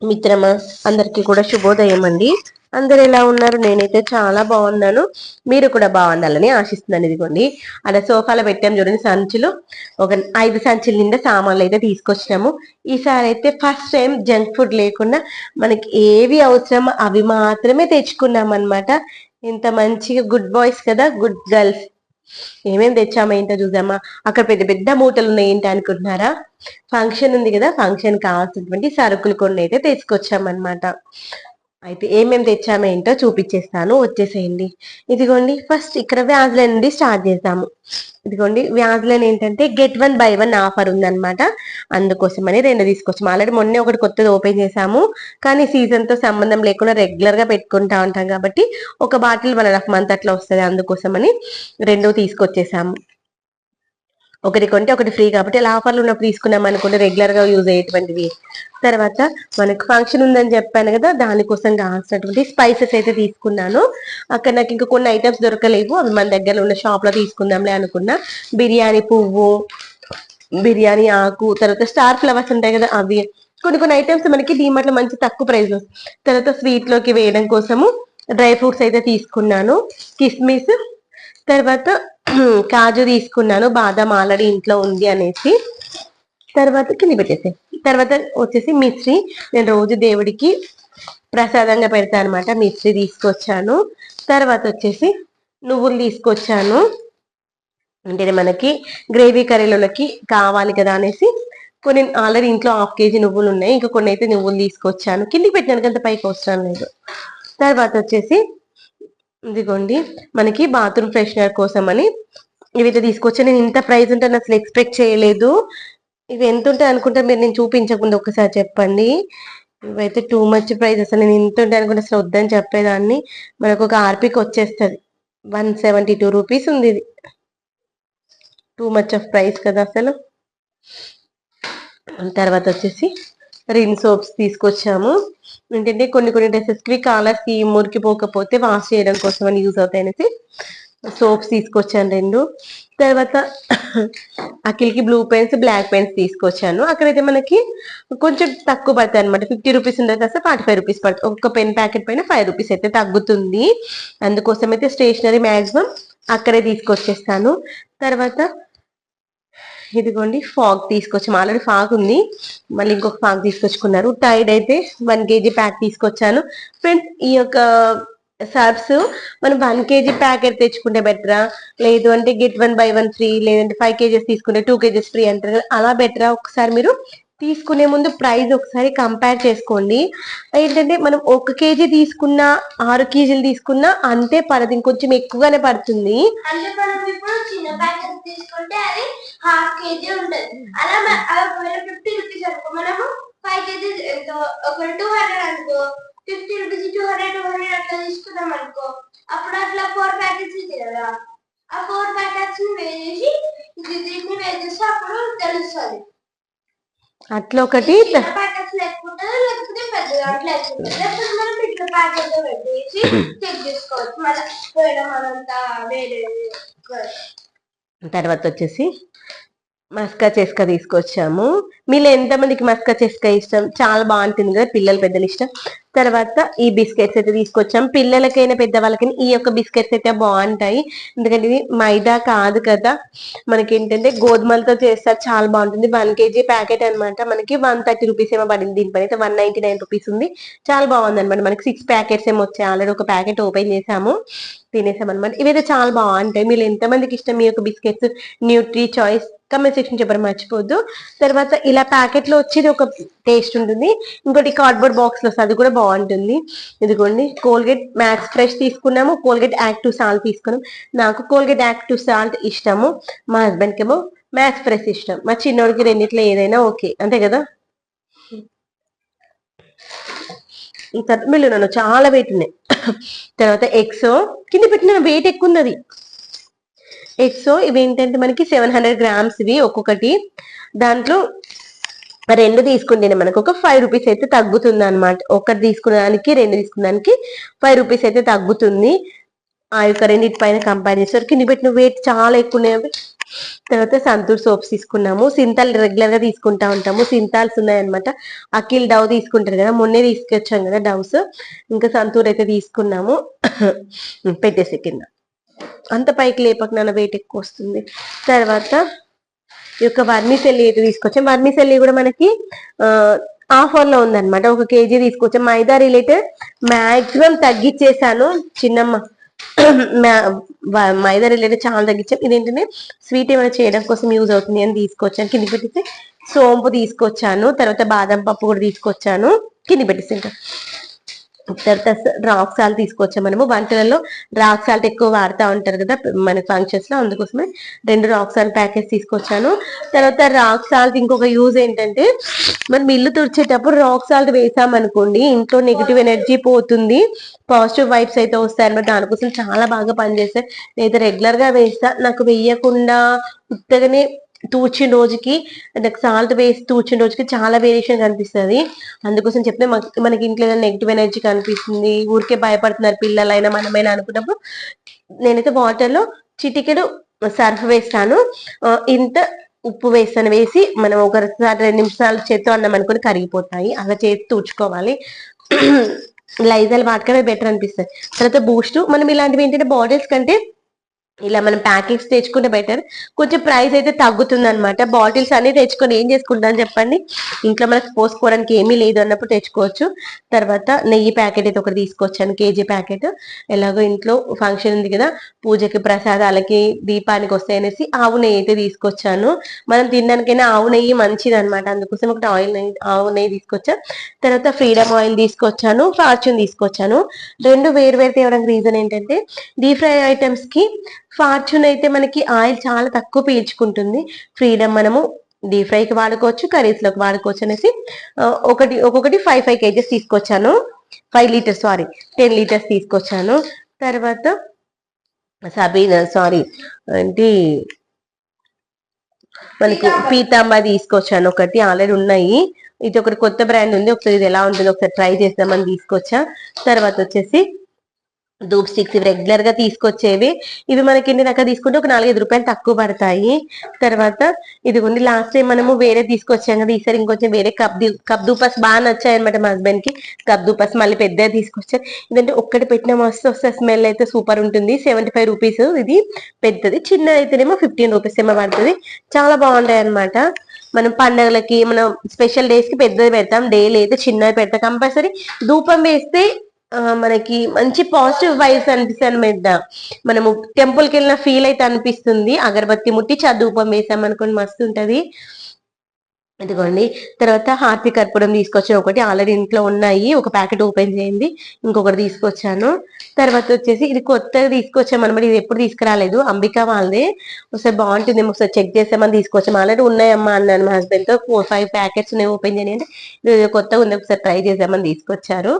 మిత్రమా, అందరికీ కూడా శుభోదయం అండి. అందరు ఎలా ఉన్నారు? నేనైతే చాలా బాగున్నాను. మీరు కూడా బాగుండాలని ఆశిస్తున్నాను. ఇదిగోండి అలా సోఫాలో పెట్టాము చూడండి సంచులు. ఒక 5 సంచుల నిండా సామాన్లు అయితే తీసుకొచ్చినాము. ఈసారి అయితే ఫస్ట్ టైం జంక్ ఫుడ్ లేకుండా మనకి ఏవి అవసరమో అవి మాత్రమే తెచ్చుకున్నాం అనమాట. ఇంత మంచిగా గుడ్ బాయ్స్ కదా, గుడ్ గర్ల్స్. ఏమేమి తెచ్చామో ఏంటో చూద్దామా. అక్కడ పెద్ద పెద్ద మూటలు ఉన్నాయి ఏంటి అనుకుంటున్నారా? ఫంక్షన్ ఉంది కదా, ఫంక్షన్ కావాల్సినటువంటి సరుకులు కొన్ని అయితే తెచ్చుకొచ్చామన్నమాట. అయితే ఏమేమి తెచ్చామో ఏంటో చూపించేస్తాను, వచ్చేసేయండి. ఇదిగోండి ఫస్ట్ ఇక్కడ వ్యాజ్లైన్ నుండి స్టార్ట్ చేద్దాము. ఇదిగోండి వ్యాజ్లైన్ ఏంటంటే గెట్ 1 బై 1 ఆఫర్ ఉందన్నమాట. అందుకోసమని 2 తీసుకొచ్చాము. ఆల్రెడీ మొన్నే ఒకటి కొత్తది ఓపెన్ చేసాము, కానీ సీజన్ తో సంబంధం లేకుండా రెగ్యులర్ గా పెట్టుకుంటా ఉంటాం కాబట్టి ఒక బాటిల్ 1.5 మంత్ అట్లా వస్తుంది. అందుకోసమని 2 తీసుకొచ్చేసాము. ఒకటి కొంటే ఒకటి ఫ్రీ కాబట్టి ఇలా ఆఫర్లు ఉన్నప్పుడు తీసుకున్నాం అనుకుంటే రెగ్యులర్ గా యూజ్ అయ్యేటువంటివి. తర్వాత మనకు ఫంక్షన్ ఉందని చెప్పాను కదా, దానికోసం కావాల్సినటువంటి స్పైసెస్ అయితే తీసుకున్నాను. అక్కడ నాకు ఇంకా కొన్ని ఐటమ్స్ దొరకలేవు, అవి మన దగ్గర ఉన్న షాప్ లో తీసుకుందాంలే అనుకున్నా. బిర్యానీ పువ్వు, బిర్యానీ ఆకు, తర్వాత స్టార్ ఫ్లవర్స్ ఉంటాయి కదా అవి, కొన్ని ఐటమ్స్ మనకి డీమార్ట్ లో మంచి తక్కువ ప్రైస్. తర్వాత స్వీట్ లోకి వేయడం కోసము డ్రై ఫ్రూట్స్ అయితే తీసుకున్నాను, కిస్మిస్, తర్వాత కాజు తీసుకున్నాను, బాదం ఆల్రెడీ ఇంట్లో ఉంది అనేసి. తర్వాత కింద పెట్టేసి తర్వాత వచ్చేసి మిశ్రీ, నేను రోజు దేవుడికి ప్రసాదంగా పెడతాను అనమాట. మిశ్రీ తీసుకొచ్చాను. తర్వాత వచ్చేసి నువ్వులు తీసుకొచ్చాను, అంటే మనకి గ్రేవీ కర్రీలకి కావాలి కదా అనేసి. కొన్ని ఆల్రెడీ ఇంట్లో 1/2 kg నువ్వులు ఉన్నాయి, ఇంకా కొన్ని అయితే నువ్వులు తీసుకొచ్చాను. కిందికి పెట్టినాను కంత పైకి అవసరం లేదు. తర్వాత వచ్చేసి ఇదిగోండి మనకి బాత్రూమ్ ఫ్రెషనర్ కోసం అని ఇవైతే తీసుకొచ్చా. నేను ఇంత ప్రైస్ ఉంటే అసలు ఎక్స్పెక్ట్ చేయలేదు. ఇవి ఎంత ఉంటాయి అనుకుంటే మీరు, నేను చూపించకుండా ఒకసారి చెప్పండి. ఇవైతే టూ మచ్ ప్రైస్. అసలు నేను ఇంత ఉంటాయి అనుకుంటే అసలు వద్దని చెప్పేదాన్ని. మనకు ఒక ఆర్పికి వచ్చేస్తుంది. 172 రూపీస్ ఉంది. ఇది టూ మచ్ ఆఫ్ ప్రైస్ కదా అసలు. తర్వాత వచ్చేసి రిన్ సోప్స్ తీసుకొచ్చాము. ఏంటంటే కొన్ని డ్రెస్సెస్ కి కాలర్స్ కి మురికిపోకపోతే వాష్ చేయడం కోసం అని యూజ్ అవుతాయి అనేసి సోప్స్ తీసుకొచ్చాను 2. తర్వాత అఖిల్కి బ్లూ పెన్స్, బ్లాక్ పెన్స్ తీసుకొచ్చాను. అక్కడైతే మనకి కొంచెం తక్కువ పడతాయి అనమాట. 50 రూపీస్ ఉండదు కాస్త 45 రూపీస్ పడుతుంది. ఒక్క పెన్ ప్యాకెట్ పైన 5 రూపీస్ అయితే తగ్గుతుంది. అందుకోసం అయితే స్టేషనరీ మ్యాక్సిమం అక్కడే తీసుకొచ్చేస్తాను. తర్వాత ఇదిగోండి ఫాగ్ తీసుకొచ్చాము. ఆల్రెడీ ఫాగ్ ఉంది, మళ్ళీ ఇంకొక ఫాగ్ తీసుకొచ్చుకున్నారు. టైడ్ అయితే 1 kg ప్యాక్ తీసుకొచ్చాను. ఫ్రెండ్స్ ఈ యొక్క సర్ఫ్స్ మనం 1 kg ప్యాకెట్ తెచ్చుకుంటే బెటరా, లేదు అంటే గెట్ 1 బై 1 ఫ్రీ, లేదంటే 5 kgs తీసుకుంటే 2 kgs ఫ్రీ అంటారు కదా, అలా బెటరా? ఒకసారి మీరు తీసుకునే ముందు ప్రైస్ ఒకసారి కంపేర్ చేసుకోండి. ఏంటంటే మనం 1 kg తీసుకున్నా 6 kgలు తీసుకున్నా అంతే పడుతుంది, ఇంకొంచెం ఎక్కువగానే పడుతుంది. అంటే మనం ఇప్పుడు చిన్న ప్యాకెట్ తీసుకుంటే అది 1/2 kg ఉంటుంది. అలా 50 రూపీస్ అనుకో, మనము 5 kg ఒక 200 అనుకో, 50 రూపీస్ 200 అట్లా తీసుకున్నాం అనుకో, అప్పుడు అట్లా 4 ప్యాకెట్స్ ఇది కదా. ఆ 4 ప్యాకెట్స్ ని వేసి దీన్ని వేసేస్తే అప్పుడు తెలుస్తుంది. అట్లా ఒకటి ప్యాకెట్స్ లేకపోతే లేకపోతే పెద్ద దాంట్లో లేకపోతే మనం ఇట్లా ప్యాకెట్ పెట్టేసి చెక్ చేసుకోవచ్చు. మళ్ళీ పోయడం అదంతా వేరే. తర్వాత వచ్చేసి మస్కా చెస్కా తీసుకొచ్చాము. మీలో ఎంతమందికి మస్కా చెస్కా ఇష్టం? చాలా బాగుంటుంది కదా, పిల్లలు పెద్దలు ఇష్టం. తర్వాత ఈ బిస్కెట్స్ అయితే తీసుకొచ్చాం. పిల్లలకైనా పెద్దవాళ్ళకైనా ఈ యొక్క బిస్కెట్స్ అయితే బాగుంటాయి, ఎందుకంటే ఇది మైదా కాదు కదా, మనకి ఏంటంటే గోధుమలతో చేస్తారు, చాలా బాగుంటుంది. 1 kg ప్యాకెట్ అనమాట. మనకి 130 రూపీస్ ఏమో పడింది. దీనిపైన అయితే 199 రూపీస్ ఉంది. చాలా బాగుంది అనమాట. మనకి 6 ప్యాకెట్స్ ఏమో వచ్చాయి. ఆల్రెడీ ఒక ప్యాకెట్ ఓపెన్ చేసాము, తినేసాం అనమాట. ఇవైతే చాలా బాగుంటాయి. మీరు ఎంతమందికి ఇష్టం మీ యొక్క biscuits? Nutri choice comment section చెప్పడం మర్చిపోద్దు. తర్వాత ఇలా ప్యాకెట్ లో వచ్చేది ఒక టేస్ట్ ఉంటుంది, ఇంకోటి కార్డ్బోర్డ్ బాక్స్ లో వస్తుంది, అది కూడా బాగుంటుంది. ఇదిగోండి కోల్గేట్ మ్యాక్స్ ఫ్రెష్ తీసుకున్నాము, కోల్గేట్ యాక్టివ్ సాల్ట్ తీసుకున్నాము. నాకు కోల్గేట్ యాక్టివ్ సాల్ట్ ఇష్టము, మా హస్బెండ్ కి ఏమో మ్యాక్స్ ఫ్రెష్ ఇష్టం. మా చిన్నోడికి రెండిట్లో ఏదైనా ఓకే, అంతే కదా. మిల్లు నన్ను చాలా వెయిట్ ఉన్నాయి. తర్వాత ఎగ్స్ కింద పెట్టిన వెయిట్ ఎక్కువ ఉంది అది. ఎగ్స్ ఇవి ఏంటంటే మనకి 700 grams ఇవి ఒక్కొక్కటి. దాంట్లో 2 తీసుకుంటేనే మనకు ఒక 5 రూపీస్ అయితే తగ్గుతుంది అనమాట. ఒకటి తీసుకునేదానికి 2 తీసుకునేదానికి 5 రూపీస్ అయితే తగ్గుతుంది. ఆ యొక్క రెండింటి పైన కంపేర్ చేసేసరికి కింద పెట్టిన వెయిట్ చాలా ఎక్కువ ఉన్నాయి. తర్వాత సంతూర్ సోప్స్ తీసుకున్నాము. సింతాల్ రెగ్యులర్ గా తీసుకుంటా ఉంటాము. సింతాల్స్ ఉన్నాయన్నమాట. అఖిల్ డవ్ తీసుకుంటారు కదా, మొన్నే తీసుకొచ్చాం కదా డవ్స్. ఇంకా సంతూర్ అయితే తీసుకున్నాము. పెట్టేసి కింద అంత పైకి లేపక నాన్న వెయిట్ ఎక్కువ వస్తుంది. తర్వాత ఈ యొక్క వర్మిసెల్లి అయితే తీసుకొచ్చాం. వర్మిసెల్లి కూడా మనకి ఆఫర్ లో ఉందన్నమాట. 1 kg తీసుకొచ్చాం. మైదా రిలేటెడ్ మాక్సిమం తగ్గించేసాను చిన్నమ్మ. మైదా రిలేటెడ్ చాలా తగ్గించాం. ఇదేంటంటే స్వీట్ ఏమైనా చేయడం కోసం యూజ్ అవుతుంది అని తీసుకొచ్చాను. కింది పెట్టేసి సోంపు తీసుకొచ్చాను. తర్వాత బాదం పప్పు కూడా తీసుకొచ్చాను. కింది పెట్టేసి ఇంకా తర్వాత రాక్ సాల్ట్ తీసుకొచ్చాం. మనము వంటలలో రాక్ సాల్ట్ ఎక్కువ వాడుతూ ఉంటారు కదా మన ఫంక్షన్స్ లో, అందుకోసమే 2 రాక్ సాల్ట్ ప్యాకెట్స్ తీసుకొచ్చాను. తర్వాత రాక్ సాల్ట్ ఇంకొక యూజ్ ఏంటంటే, మనం ఇల్లు తుడిచేటప్పుడు రాక్ సాల్ట్ వేసామనుకోండి ఇంట్లో నెగిటివ్ ఎనర్జీ పోతుంది, పాజిటివ్ వైబ్స్ అయితే వస్తాయి అనమాట. దానికోసం చాలా బాగా పనిచేస్తాయి. నేనైతే రెగ్యులర్ గా వేస్తా. నాకు వేయకుండా ఉత్తగానే తూర్చిన రోజుకి, నాకు సాల్ట్ వేసి తూర్చిన రోజుకి చాలా వేరియేషన్ కనిపిస్తుంది. అందుకోసం చెప్తే మనకి ఇంట్లో ఏదైనా నెగిటివ్ ఎనర్జీ కనిపిస్తుంది, ఊరికే భయపడుతున్నారు పిల్లలైనా మనమైనా అనుకున్నప్పుడు నేనైతే వాటర్ లో చిటికెడు సర్ఫ్ వేస్తాను, ఇంత ఉప్పు వేస్తాను. వేసి మనం ఒకసారి 2 నిమిషాలు చేత్తో అన్నం అనుకుని కరిగిపోతాయి. అలా చేసి తుడుచుకోవాలి. లైజాల్ వాడకమే బెటర్ అనిపిస్తుంది. తర్వాత బూస్ట్, మనం ఇలాంటివి ఏంటంటే బాటిల్స్ కంటే ఇలా మనం ప్యాకెట్స్ తెచ్చుకుంటే బెటర్. కొంచెం ప్రైస్ అయితే తగ్గుతుంది అనమాట. బాటిల్స్ అన్ని తెచ్చుకొని ఏం చేసుకుంటాను చెప్పండి, ఇంట్లో మనకు పోసుకోవడానికి ఏమీ లేదు అన్నప్పుడు తెచ్చుకోవచ్చు. తర్వాత నెయ్యి ప్యాకెట్ అయితే ఒకటి తీసుకొచ్చాను, కేజీ ప్యాకెట్. ఎలాగో ఇంట్లో ఫంక్షన్ ఉంది కదా, పూజకి ప్రసాదాలకి దీపానికి వస్తాయనేసి ఆవు నెయ్యి అయితే తీసుకొచ్చాను. మనం తినడానికైనా ఆవు నెయ్యి మంచిది అనమాట. అందుకోసం ఒకటి ఆవు నెయ్యి తీసుకొచ్చా. తర్వాత ఫ్రీడమ్ ఆయిల్ తీసుకొచ్చాను, ఫార్చ్యూన్ తీసుకొచ్చాను. 2 వేరు వేరు తేవడానికి రీజన్ ఏంటంటే, డీప్ ఫ్రై ఐటమ్స్ కి ఫార్చ్యూన్ అయితే మనకి ఆయిల్ చాలా తక్కువ పీల్చుకుంటుంది. ఫ్రీడమ్ మనము డీప్ ఫ్రైకి వాడుకోవచ్చు, కర్రీస్ లోకి వాడుకోవచ్చు అనేసి ఒక్కొక్కటి 5 kgs తీసుకొచ్చాను. 5 లీటర్స్, సారీ 10 లీటర్స్ తీసుకొచ్చాను. తర్వాత ఏంటి మనకు పీతాంబా తీసుకొచ్చాను. ఒకటి ఆల్రెడీ ఉన్నాయి, ఇది ఒకటి కొత్త బ్రాండ్ ఉంది. ఒకసారి ఇది ఎలా ఉంటుందో ఒకసారి ట్రై చేద్దామని తీసుకొచ్చా. తర్వాత వచ్చేసి ధూప్ స్టిక్స్, ఇవి రెగ్యులర్ గా తీసుకొచ్చేవి. ఇవి మనకి నాకు తీసుకుంటే ఒక 4-5 రూపాయలు తక్కువ పడతాయి. తర్వాత ఇదిగోండి, లాస్ట్ టైం మనము వేరే తీసుకొచ్చాం కదా, ఈసారి ఇంకొంచెం వేరే కప్ దూపస్ బాగా నచ్చాయి అనమాట మా హస్బెండ్ కి. కప్ దూపస్ మళ్ళీ పెద్దగా తీసుకొచ్చారు. ఇదంటే ఒక్కటి పెట్టిన మస్తు వస్తే స్మెల్ అయితే సూపర్ ఉంటుంది. 75 రూపీస్ ఇది పెద్దది, చిన్నది అయితేనేమో 15 రూపీస్ ఏమో పడుతుంది. చాలా బాగుంటాయి అనమాట. మనం పండగలకి, మనం స్పెషల్ డేస్ కి పెద్దది పెడతాం, డైలీ అయితే చిన్నది పెడతాం. కంపల్సరీ ధూపం వేస్తే మనకి మంచి పాజిటివ్ వైబ్స్ అనిపిస్తాయి అనమాట. మనము టెంపుల్ కి వెళ్ళిన ఫీల్ అయితే అనిపిస్తుంది. అగరబత్తి ముట్టి ధూపం వేసాం అనుకోండి, మస్తు ఉంటది. ఇదిగోండి, తర్వాత హారతి కర్పూరం తీసుకొచ్చాను. ఒకటి ఆల్రెడీ ఇంట్లో ఉన్నాయి, ఒక ప్యాకెట్ ఓపెన్ చేయండి. ఇంకొకటి తీసుకొచ్చాను. తర్వాత వచ్చేసి ఇది కొత్తగా తీసుకొచ్చాం అనమాట. ఇది ఎప్పుడు తీసుకురాలేదు, అంబికా వాళ్ళదే. ఒకసారి బాగుంటుంది, ఒకసారి చెక్ చేసామని తీసుకొచ్చాం. ఆల్రెడీ ఉన్నాయమ్మా అన్నాను మా హస్బెండ్ తో. 4-5 ప్యాకెట్స్ ఉన్నాయి, ఓపెన్ చేయండి అంటే ఇది కొత్తగా ఉంది, ఒకసారి ట్రై చేసామని తీసుకొచ్చారు.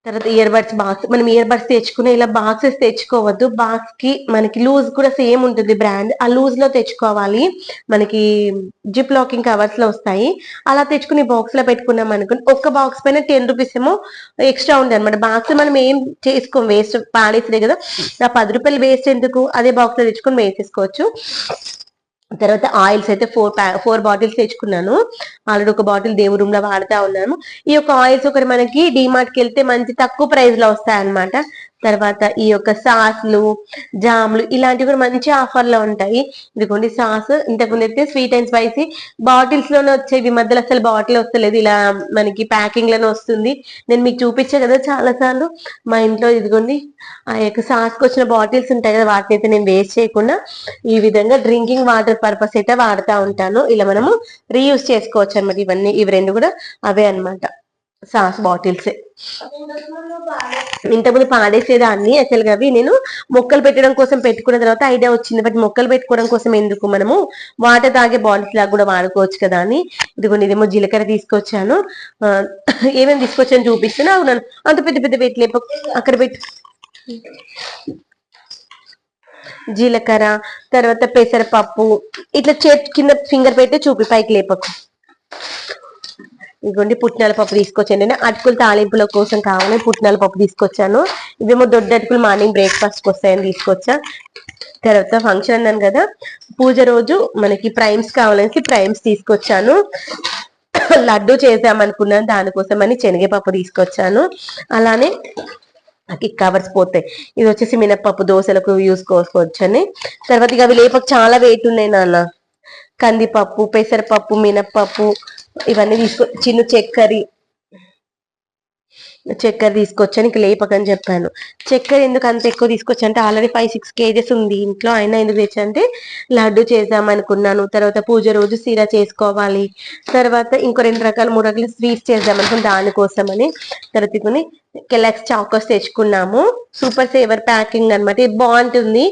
తర్వాత ఇయర్ బడ్స్ బాక్స్, మనం ఇయర్ బడ్స్ తెచ్చుకునే ఇలా బాక్సెస్ తెచ్చుకోవద్దు. బాక్స్ కి మనకి లూజ్ కూడా సేమ్ ఉంటుంది బ్రాండ్, ఆ లూజ్ లో తెచ్చుకోవాలి. మనకి జిప్ లాకింగ్ కవర్స్ లో వస్తాయి. అలా తెచ్చుకుని బాక్స్ లో పెట్టుకున్నాం అనుకోండి, ఒక్క బాక్స్ పైన 10 రూపీస్ ఏమో ఎక్స్ట్రా ఉంది అనమాట. బాక్స్ మనం ఏం చేసుకోం, వేస్ట్ పాడేసే కదా, ఆ 10 రూపాయలు వేస్ట్ ఎందుకు, అదే బాక్స్ లో తెచ్చుకొని వేసేసుకోవచ్చు. తర్వాత ఆయిల్స్ అయితే 4 బాటిల్స్ తెచ్చుకున్నాను. ఆల్రెడీ ఒక బాటిల్ దేవుడి రూమ్ లో వాడుతా ఉన్నాను. ఈ యొక్క ఆయిల్స్ ఒకటి మనకి డిమార్ట్ కి వెళ్తే మంచి తక్కువ ప్రైస్ లో వస్తాయి అన్నమాట. తర్వాత ఈ యొక్క సాస్లు, జామ్లు ఇలాంటివి కూడా మంచి ఆఫర్ లో ఉంటాయి. ఇదిగోండి సాస్, ఇంతకుముందు అయితే స్వీట్ అండ్ స్పైసీ బాటిల్స్ లోనే వచ్చేవి, మధ్యలో అసలు బాటిల్ వస్తలేదు, ఇలా మనకి ప్యాకింగ్ లోనే వస్తుంది. నేను మీకు చూపించా కదా చాలా సార్లు మా ఇంట్లో. ఇదిగోండి, ఆ యొక్క సాస్ కి వచ్చిన బాటిల్స్ ఉంటాయి కదా, వాటిని అయితే నేను వేస్ట్ చేయకుండా ఈ విధంగా డ్రింకింగ్ వాటర్ పర్పస్ అయితే వాడుతూ ఉంటాను. ఇలా మనము రీయూజ్ చేసుకోవచ్చు అనమాట. ఇవి 2 కూడా అవే అనమాట, సాస్ బాటిల్స్. ఇంతకుముందు పాడేసేదాన్ని అసలు. అవి నేను మొక్కలు పెట్టడం కోసం పెట్టుకున్న తర్వాత ఐడియా వచ్చింది, బట్ మొక్కలు పెట్టుకోవడం కోసం ఎందుకు, మనము వాటర్ తాగే బాటిల్స్ లాగా కూడా వాడుకోవచ్చు కదా అని. ఇదిగోండి, ఇదేమో జీలకర్ర తీసుకొచ్చాను. ఏమేమి తీసుకొచ్చాను చూపిస్తున్నా. అవునాను, అంత పెద్ద పెద్ద పెట్టి అక్కడ పెట్టి జీలకర్ర, తర్వాత పెసరపప్పు, ఇట్లా చేతి కింద ఫింగర్ పెట్టి చూపి, పైకి లేపకు. ఇదిగోండి పుట్నాల పప్పు తీసుకొచ్చాను. నేను అటుకులు తాలింపుల కోసం కావాలని పుట్నాల పప్పు తీసుకొచ్చాను. ఇవేమో దొడ్డ అటుకులు మార్నింగ్ బ్రేక్ఫాస్ట్ కి వస్తాయని తీసుకొచ్చా. తర్వాత ఫంక్షన్ అన్నాను కదా, పూజ రోజు మనకి ప్రైమ్స్ కావాలని ప్రైమ్స్ తీసుకొచ్చాను. లడ్డు చేద్దామనుకున్నాను, దానికోసం అని శనగపప్పు తీసుకొచ్చాను. అలానే కవర్స్ పోతాయి. ఇది వచ్చేసి మినప్పప్పు దోశలకు యూస్ చేసుకోవచ్చని. తర్వాత ఇక అవి లేపకు చాలా వెయిట్ ఉన్నాయి నాన్న. కందిపప్పు, పెసరపప్పు, మినప్పప్పు ఇవన్నీ చిన్న చక్కెర తీసుకొచ్చాను. ఇంక లేపకని చెప్పాను. చక్కెర ఎందుకు అంత ఎక్కువ తీసుకొచ్చా అంటే ఆల్రెడీ 5-6 kgs ఉంది ఇంట్లో, అయినా ఎందుకు తెచ్చంటే లడ్డు చేద్దాం అనుకున్నాను. తర్వాత పూజ రోజు సీర చేసుకోవాలి, తర్వాత ఇంకో 2 రకాలు 3 రకాల స్వీట్స్ చేద్దాం అనుకుని దానికోసం అని. తర్వాత కొని కెలాక్స్ చాకోస్ తెచ్చుకున్నాము. సూపర్ సేవర్ ప్యాకింగ్ అనమాట, ఇది బాగుంటుంది.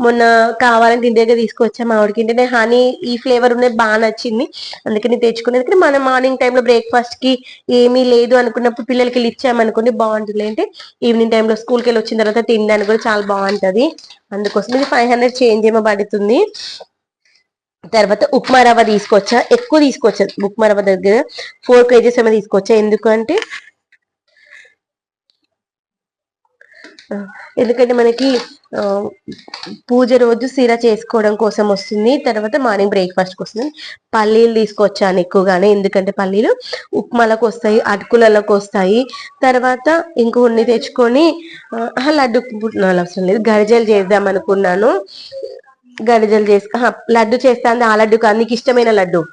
మొన్న కావాలంటే ఇంటి దగ్గర తీసుకొచ్చా మామిడికి. ఇంటి హనీ ఈ ఫ్లేవర్ ఉన్నది బాగా నచ్చింది, అందుకని తెచ్చుకునేది. మనం మార్నింగ్ టైంలో బ్రేక్ఫాస్ట్ కి ఏమీ లేదు అనుకున్నప్పుడు పిల్లలకి ఇచ్చామనుకోండి బాగుంటుంది. అంటే ఈవినింగ్ టైంలో స్కూల్కి వెళ్ళి వచ్చిన తర్వాత తినడానికి కూడా చాలా బాగుంటది. అందుకోసం ఇది 500 చేంజ్ ఏమో పడుతుంది. తర్వాత ఉప్మా రవ్వ తీసుకొచ్చా, ఎక్కువ తీసుకొచ్చా. ఉప్మా రవ్వ దగ్గర 4 kgs ఏమో తీసుకొచ్చా. ఎందుకంటే మనకి పూజ రోజు సీర చేసుకోవడం కోసం వస్తుంది, తర్వాత మార్నింగ్ బ్రేక్ఫాస్ట్కి వస్తుంది. పల్లీలు తీసుకొచ్చాను ఎక్కువగానే, ఎందుకంటే పల్లీలు ఉప్మాలకు వస్తాయి, అటుకులలోకి వస్తాయి. తర్వాత ఇంకొన్ని తెచ్చుకొని లడ్డు అవసరం లేదు, గరిజలు చేద్దాం అనుకున్నాను. గరిజలు లడ్డు చేస్తాను. ఆ లడ్డు కాదు, నీకు ఇష్టమైన లడ్డు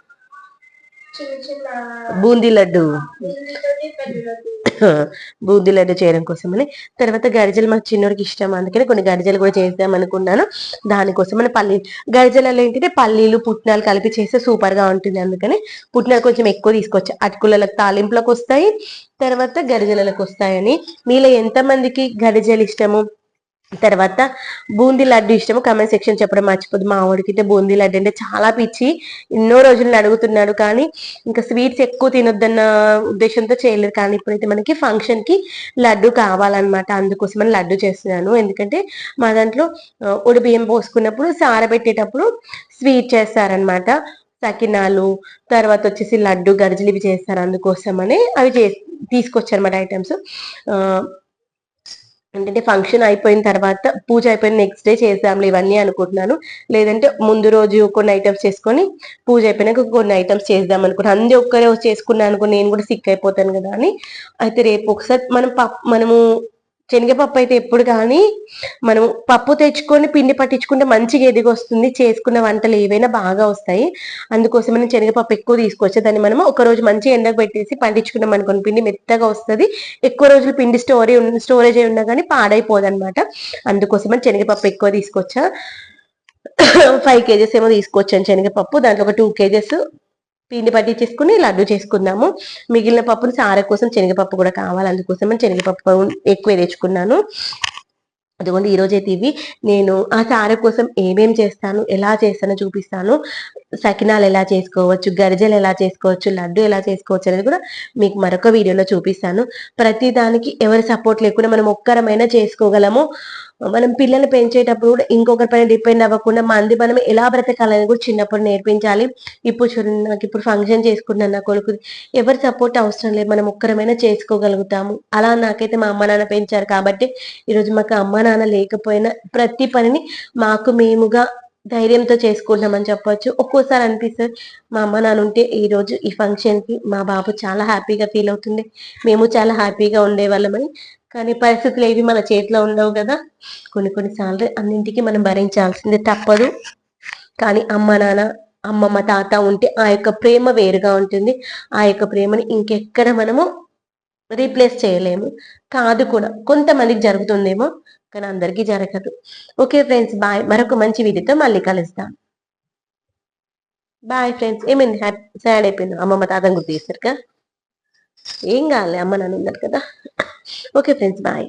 బూందీ లడ్డు. బూందీ లడ్డు చేయడం కోసమని. తర్వాత గరిజలు మాకు చిన్నోడికి ఇష్టం, అందుకని కొన్ని గరిజలు కూడా చేద్దాం అనుకున్నాను. దానికోసం మన గరిజలలో ఏంటంటే పల్లీలు పుట్నాలు కలిపి చేస్తే సూపర్ గా ఉంటుంది. అందుకని పుట్నాలు కొంచెం ఎక్కువ తీసుకొచ్చి అటుకులకు తాలింపులకు వస్తాయి, తర్వాత గరిజలకు వస్తాయని. మీలో ఎంత మందికి గరిజలు ఇష్టము, తర్వాత బూందీ లడ్డు ఇష్టము కమెంట్ సెక్షన్ చెప్పడం మర్చిపోదు. మా వాడికి బూందీ లడ్డు అంటే చాలా పిచ్చి, ఎన్నో రోజులు అడుగుతున్నాడు. కానీ ఇంకా స్వీట్స్ ఎక్కువ తినొద్దన్న ఉద్దేశంతో చేయలేదు. కానీ ఇప్పుడైతే మనకి ఫంక్షన్ కి లడ్డు కావాలన్నమాట, అందుకోసమని లడ్డు చేస్తున్నాను. ఎందుకంటే మా దాంట్లో ఉడి బియ్యం పోసుకున్నప్పుడు సారబెట్టేటప్పుడు స్వీట్ చేస్తారనమాట, సకినాలు, తర్వాత వచ్చేసి లడ్డు గరిజలు ఇవి చేస్తారు. అందుకోసమని అవి తీసుకొచ్చారన్నమాట ఐటమ్స్. ఏంటంటే ఫంక్షన్ అయిపోయిన తర్వాత, పూజ అయిపోయిన నెక్స్ట్ డే చేద్దాంలే ఇవన్నీ అనుకుంటున్నాను. లేదంటే ముందు రోజు కొన్ని ఐటమ్స్ చేసుకొని పూజ అయిపోయినాక కొన్ని ఐటమ్స్ చేద్దాం అనుకుంటున్నాను. అన్ని ఒక్కరే చేసుకున్నాను అనుకో నేను కూడా సిక్ అయిపోతాను కదా అని. అయితే రేపు ఒకసారి మనము శనగపప్పు అయితే ఎప్పుడు కానీ మనం పప్పు తెచ్చుకొని పిండి పట్టించుకుంటే మంచిగా ఎదిగొస్తుంది, చేసుకున్న వంటలు ఏవైనా బాగా వస్తాయి. అందుకోసం మనం శనగపప్పు ఎక్కువ తీసుకొచ్చి దాన్ని మనం ఒక రోజు మంచిగా ఎండకు పెట్టేసి పండించుకున్నాం అనుకోని పిండి మెత్తగా వస్తుంది. ఎక్కువ రోజులు పిండి స్టోరేజ్ అయి ఉన్నా కానీ పాడైపోదు అనమాట. అందుకోసమని శనగపప్పు ఎక్కువ తీసుకొచ్చా. 5 kgs ఏమో తీసుకొచ్చాను శనగపప్పు. దాంట్లో ఒక 2 kgs పిండి పట్టించేసుకుని లడ్డు చేసుకుందాము. మిగిలిన పప్పును సార కోసం శనగపప్పు కూడా కావాలి, అందుకోసం శనగపప్పు ఎక్కువ తెచ్చుకున్నాను. అదిగోండి ఈరోజు అయితే ఇవి నేను ఆ సార కోసం ఏమేం చేస్తాను, ఎలా చేస్తానో చూపిస్తాను. సకినాలు ఎలా చేసుకోవచ్చు, గరిజలు ఎలా చేసుకోవచ్చు, లడ్డు ఎలా చేసుకోవచ్చు అనేది కూడా మీకు మరొక వీడియోలో చూపిస్తాను. ప్రతి దానికి ఎవరి సపోర్ట్ లేకుండా మనం ఒక్కరమైనా చేసుకోగలము. మనం పిల్లలు పెంచేటప్పుడు కూడా ఇంకొకరి పైన డిపెండ్ అవ్వకుండా మంది మనం ఎలా బ్రతకాలని కూడా చిన్నప్పుడు నేర్పించాలి. ఇప్పుడు చూడండి, నాకు ఇప్పుడు ఫంక్షన్ చేసుకున్నాను నా కొడుకు, ఎవరి సపోర్ట్ అవసరం లేదు, మనం ఒక్కరమైనా చేసుకోగలుగుతాము. అలా నాకైతే మా అమ్మ నాన్న పెంచారు కాబట్టి ఈరోజు మాకు అమ్మ నాన్న లేకపోయినా ప్రతి పనిని మాకు మేముగా ధైర్యంతో చేసుకుంటామని చెప్పొచ్చు. ఒక్కోసారి అనిపిస్తుంది మా అమ్మ నాన్న ఉంటే ఈ రోజు ఈ ఫంక్షన్ కి మా బాబు చాలా హ్యాపీగా ఫీల్ అవుతుంది, మేము చాలా హ్యాపీగా ఉండేవాళ్ళమని. కానీ పరిస్థితులు ఏవి మన చేతిలో ఉండవు కదా. కొన్నిసార్లు అన్నింటికి మనం భరించాల్సిందే, తప్పదు. కానీ అమ్మ నాన్న, అమ్మమ్మ తాత ఉంటే ఆ యొక్క ప్రేమ వేరుగా ఉంటుంది. ఆ యొక్క ప్రేమని ఇంకెక్కడ మనము రీప్లేస్ చేయలేము, కాదు కూడా. కొంతమందికి జరుగుతుందేమో కానీ అందరికీ జరగదు. Okay friends, bye. మరొక మంచి వీడియోతో మళ్ళీ కలుస్తాం. Bye friends. ఏమైంది సాడ్ అయిపోయింది, అమ్మమ్మ తాతని గుర్తు చేస్తారు కదా, ఏం కావాలి, అమ్మ నాన్న ఉన్నారు కదా. Okay friends, bye.